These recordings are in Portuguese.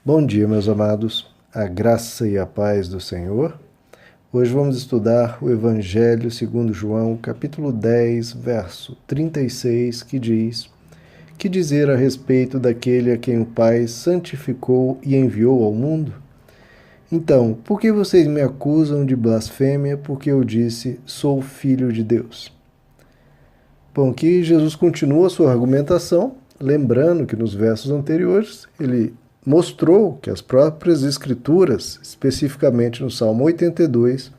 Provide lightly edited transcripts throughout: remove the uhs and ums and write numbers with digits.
Bom dia, meus amados, a graça e a paz do Senhor. Hoje vamos estudar o Evangelho segundo João, capítulo 10, verso 36, que diz: Que dizer a respeito daquele a quem o Pai santificou e enviou ao mundo? Então, por que vocês me acusam de blasfêmia porque eu disse, sou filho de Deus? Bom, aqui Jesus continua a sua argumentação, lembrando que nos versos anteriores ele mostrou que as próprias Escrituras, especificamente no Salmo 82,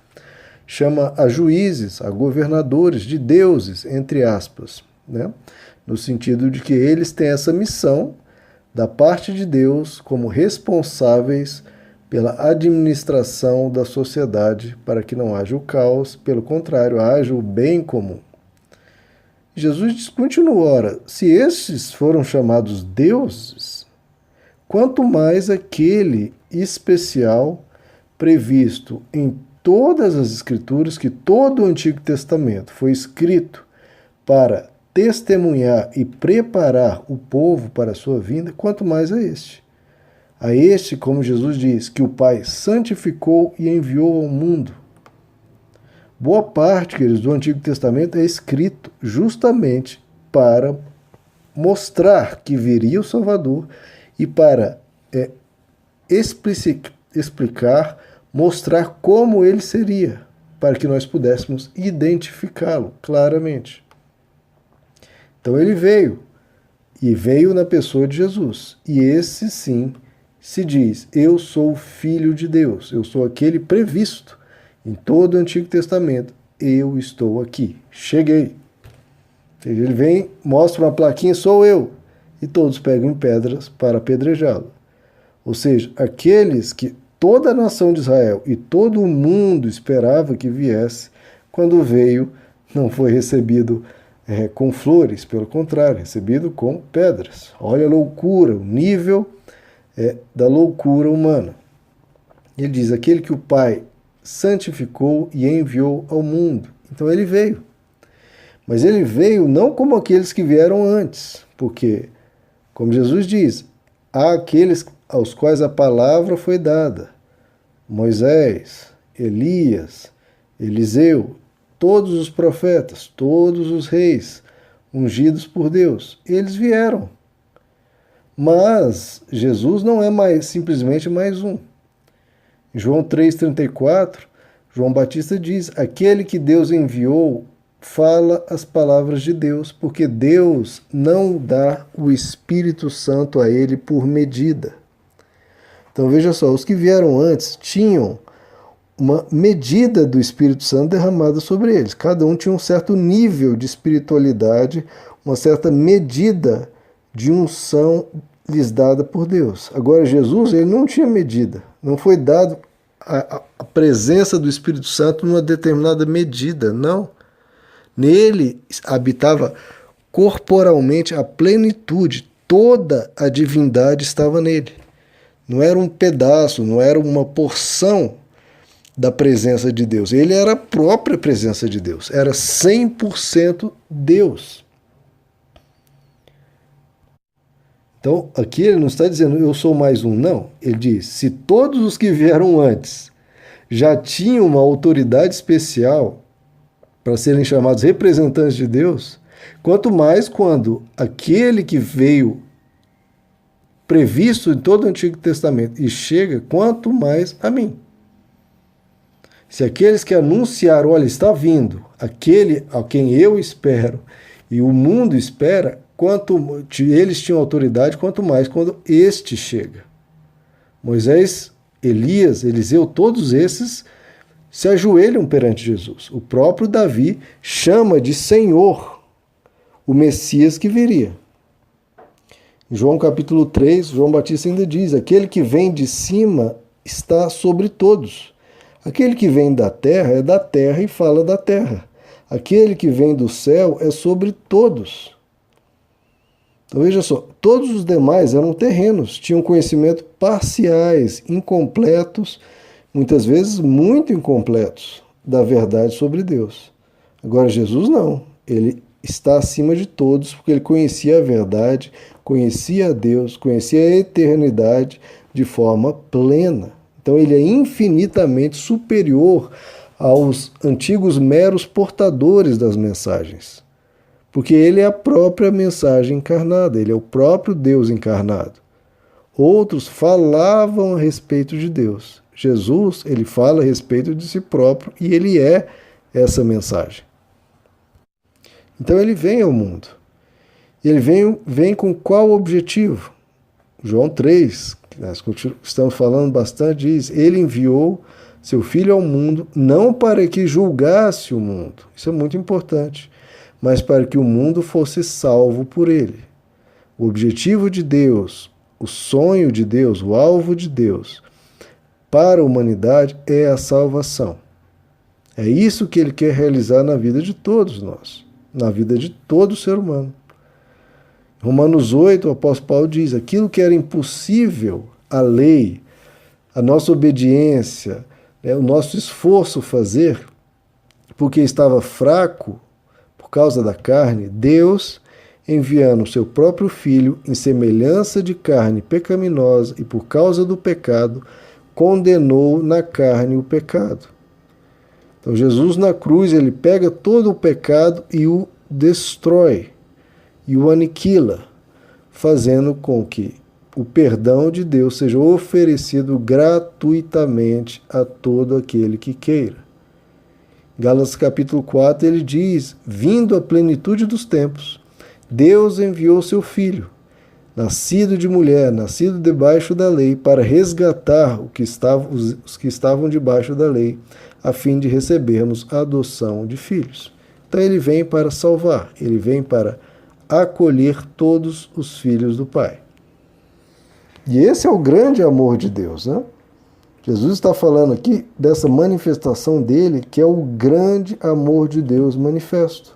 chama a juízes, a governadores de deuses, entre aspas, né? No sentido de que eles têm essa missão da parte de Deus como responsáveis pela administração da sociedade para que não haja o caos, pelo contrário, haja o bem comum. Jesus continua, ora, se estes foram chamados deuses, quanto mais aquele especial previsto em todas as Escrituras, que todo o Antigo Testamento foi escrito para testemunhar e preparar o povo para a sua vinda, quanto mais a este. A este, como Jesus diz, que o Pai santificou e enviou ao mundo. Boa parte, queridos, do Antigo Testamento é escrito justamente para mostrar que viria o Salvador e para explicar, mostrar como ele seria, para que nós pudéssemos identificá-lo claramente. Então ele veio, e veio na pessoa de Jesus. E esse sim se diz, eu sou o Filho de Deus, eu sou aquele previsto em todo o Antigo Testamento, eu estou aqui, cheguei. Ele vem, mostra uma plaquinha, sou eu, e todos pegam em pedras para apedrejá-lo. Ou seja, aqueles que toda a nação de Israel e todo o mundo esperava que viesse, quando veio, não foi recebido com flores, pelo contrário, recebido com pedras. Olha a loucura, o nível da loucura humana. Ele diz, aquele que o Pai santificou e enviou ao mundo. Então ele veio. Mas ele veio não como aqueles que vieram antes, porque, como Jesus diz, há aqueles aos quais a palavra foi dada. Moisés, Elias, Eliseu, todos os profetas, todos os reis ungidos por Deus, eles vieram. Mas Jesus não é simplesmente mais um. Em João 3,34, João Batista diz, aquele que Deus enviou fala as palavras de Deus, porque Deus não dá o Espírito Santo a ele por medida. Então veja só, os que vieram antes tinham uma medida do Espírito Santo derramada sobre eles. Cada um tinha um certo nível de espiritualidade, uma certa medida de unção lhes dada por Deus. Agora Jesus, ele não tinha medida, não foi dado a presença do Espírito Santo numa determinada medida, não. Nele habitava corporalmente a plenitude, toda a divindade estava nele. Não era um pedaço, não era uma porção da presença de Deus. Ele era a própria presença de Deus, era 100% Deus. Então, aqui ele não está dizendo, eu sou mais um, não. Ele diz, se todos os que vieram antes já tinham uma autoridade especial para serem chamados representantes de Deus, quanto mais quando aquele que veio previsto em todo o Antigo Testamento e chega, quanto mais a mim. Se aqueles que anunciaram, olha, está vindo, aquele a quem eu espero e o mundo espera, quanto eles tinham autoridade, quanto mais quando este chega. Moisés, Elias, Eliseu, todos esses se ajoelham perante Jesus. O próprio Davi chama de Senhor o Messias que viria. Em João capítulo 3, João Batista ainda diz, aquele que vem de cima está sobre todos. Aquele que vem da terra é da terra e fala da terra. Aquele que vem do céu é sobre todos. Então veja só, todos os demais eram terrenos, tinham conhecimento parciais, incompletos, muitas vezes muito incompletos, da verdade sobre Deus. Agora Jesus não, ele está acima de todos, porque ele conhecia a verdade, conhecia a Deus, conhecia a eternidade de forma plena. Então ele é infinitamente superior aos antigos meros portadores das mensagens, porque ele é a própria mensagem encarnada, ele é o próprio Deus encarnado. Outros falavam a respeito de Deus. Jesus, ele fala a respeito de si próprio e ele é essa mensagem. Então ele vem ao mundo. Ele vem com qual objetivo? João 3, que nós estamos falando bastante, diz: ele enviou seu Filho ao mundo não para que julgasse o mundo, isso é muito importante, mas para que o mundo fosse salvo por ele. O objetivo de Deus, o sonho de Deus, o alvo de Deus para a humanidade é a salvação. É isso que ele quer realizar na vida de todos nós, na vida de todo ser humano. Romanos 8, o apóstolo Paulo diz: aquilo que era impossível, a lei, a nossa obediência, o nosso esforço fazer, porque estava fraco por causa da carne, Deus, enviando o seu próprio Filho em semelhança de carne pecaminosa e por causa do pecado, condenou na carne o pecado. Então Jesus na cruz, ele pega todo o pecado e o destrói, e o aniquila, fazendo com que o perdão de Deus seja oferecido gratuitamente a todo aquele que queira. Gálatas capítulo 4, ele diz: vindo a plenitude dos tempos, Deus enviou seu Filho, nascido de mulher, nascido debaixo da lei, para resgatar os que estavam debaixo da lei, a fim de recebermos a adoção de filhos. Então ele vem para salvar, ele vem para acolher todos os filhos do Pai. E esse é o grande amor de Deus, né? Jesus está falando aqui dessa manifestação dele, que é o grande amor de Deus manifesto.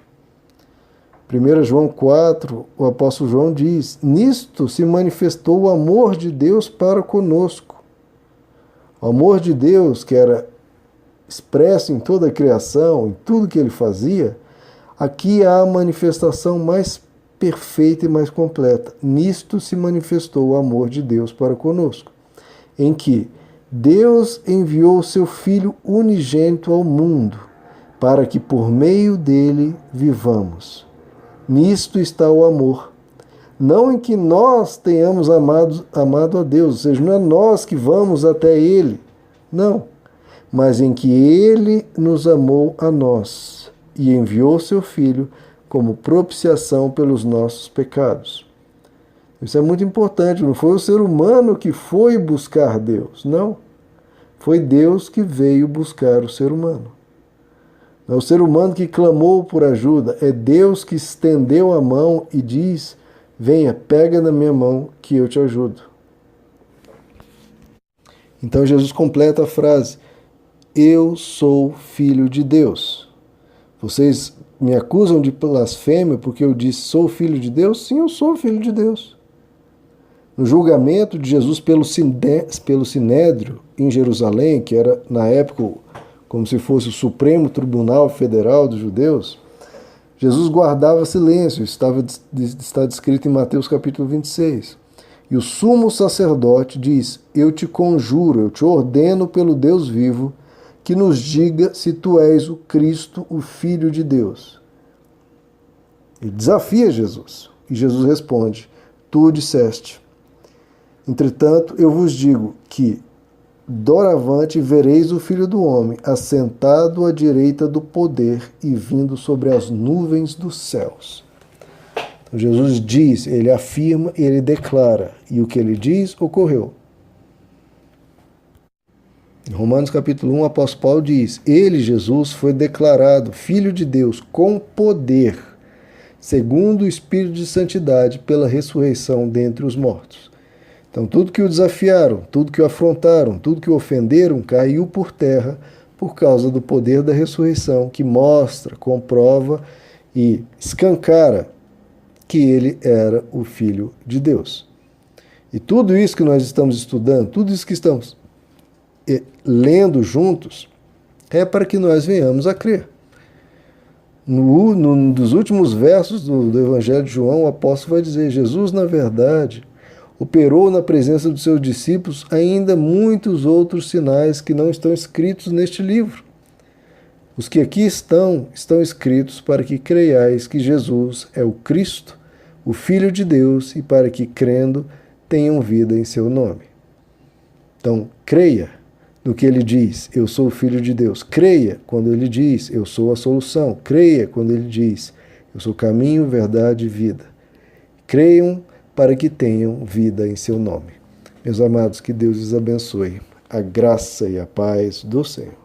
1 João 4, o apóstolo João diz: nisto se manifestou o amor de Deus para conosco. O amor de Deus, que era expresso em toda a criação, em tudo que ele fazia, aqui há a manifestação mais perfeita e mais completa. Nisto se manifestou o amor de Deus para conosco, em que Deus enviou o seu Filho unigênito ao mundo, para que por meio dele vivamos. Nisto está o amor. Não em que nós tenhamos amado a Deus, ou seja, não é nós que vamos até ele, não, mas em que ele nos amou a nós e enviou seu Filho como propiciação pelos nossos pecados. Isso é muito importante, não foi o ser humano que foi buscar Deus, não. Foi Deus que veio buscar o ser humano. Não é o ser humano que clamou por ajuda, é Deus que estendeu a mão e diz: venha, pega na minha mão que eu te ajudo. Então Jesus completa a frase: eu sou filho de Deus. Vocês me acusam de blasfêmia porque eu disse sou filho de Deus? Sim, eu sou filho de Deus. No julgamento de Jesus pelo Sinédrio em Jerusalém, que era na época como se fosse o Supremo Tribunal Federal dos judeus, Jesus guardava silêncio, está descrito em Mateus capítulo 26. E o sumo sacerdote diz: eu te conjuro, eu te ordeno pelo Deus vivo, que nos diga se tu és o Cristo, o Filho de Deus. Ele desafia Jesus. E Jesus responde: tu o disseste. Entretanto, eu vos digo que, doravante, vereis o Filho do Homem assentado à direita do poder e vindo sobre as nuvens dos céus. Então, Jesus diz, ele afirma, ele declara. E o que ele diz, ocorreu. Em Romanos capítulo 1, o apóstolo Paulo diz: ele, Jesus, foi declarado Filho de Deus com poder, segundo o Espírito de Santidade, pela ressurreição dentre os mortos. Então tudo que o desafiaram, tudo que o afrontaram, tudo que o ofenderam, caiu por terra por causa do poder da ressurreição, que mostra, comprova e escancara que ele era o Filho de Deus. E tudo isso que nós estamos estudando, tudo isso que estamos lendo juntos, é para que nós venhamos a crer. Num dos últimos versos do Evangelho de João, o apóstolo vai dizer: Jesus, na verdade, operou na presença dos seus discípulos ainda muitos outros sinais que não estão escritos neste livro. Os que aqui estão escritos para que creiais que Jesus é o Cristo, o Filho de Deus, e para que, crendo, tenham vida em seu nome. Então, creia no que ele diz, eu sou o Filho de Deus. Creia quando ele diz, eu sou a solução. Creia quando ele diz, eu sou o caminho, verdade e vida. Creiam para que tenham vida em seu nome. Meus amados, que Deus os abençoe. A graça e a paz do Senhor.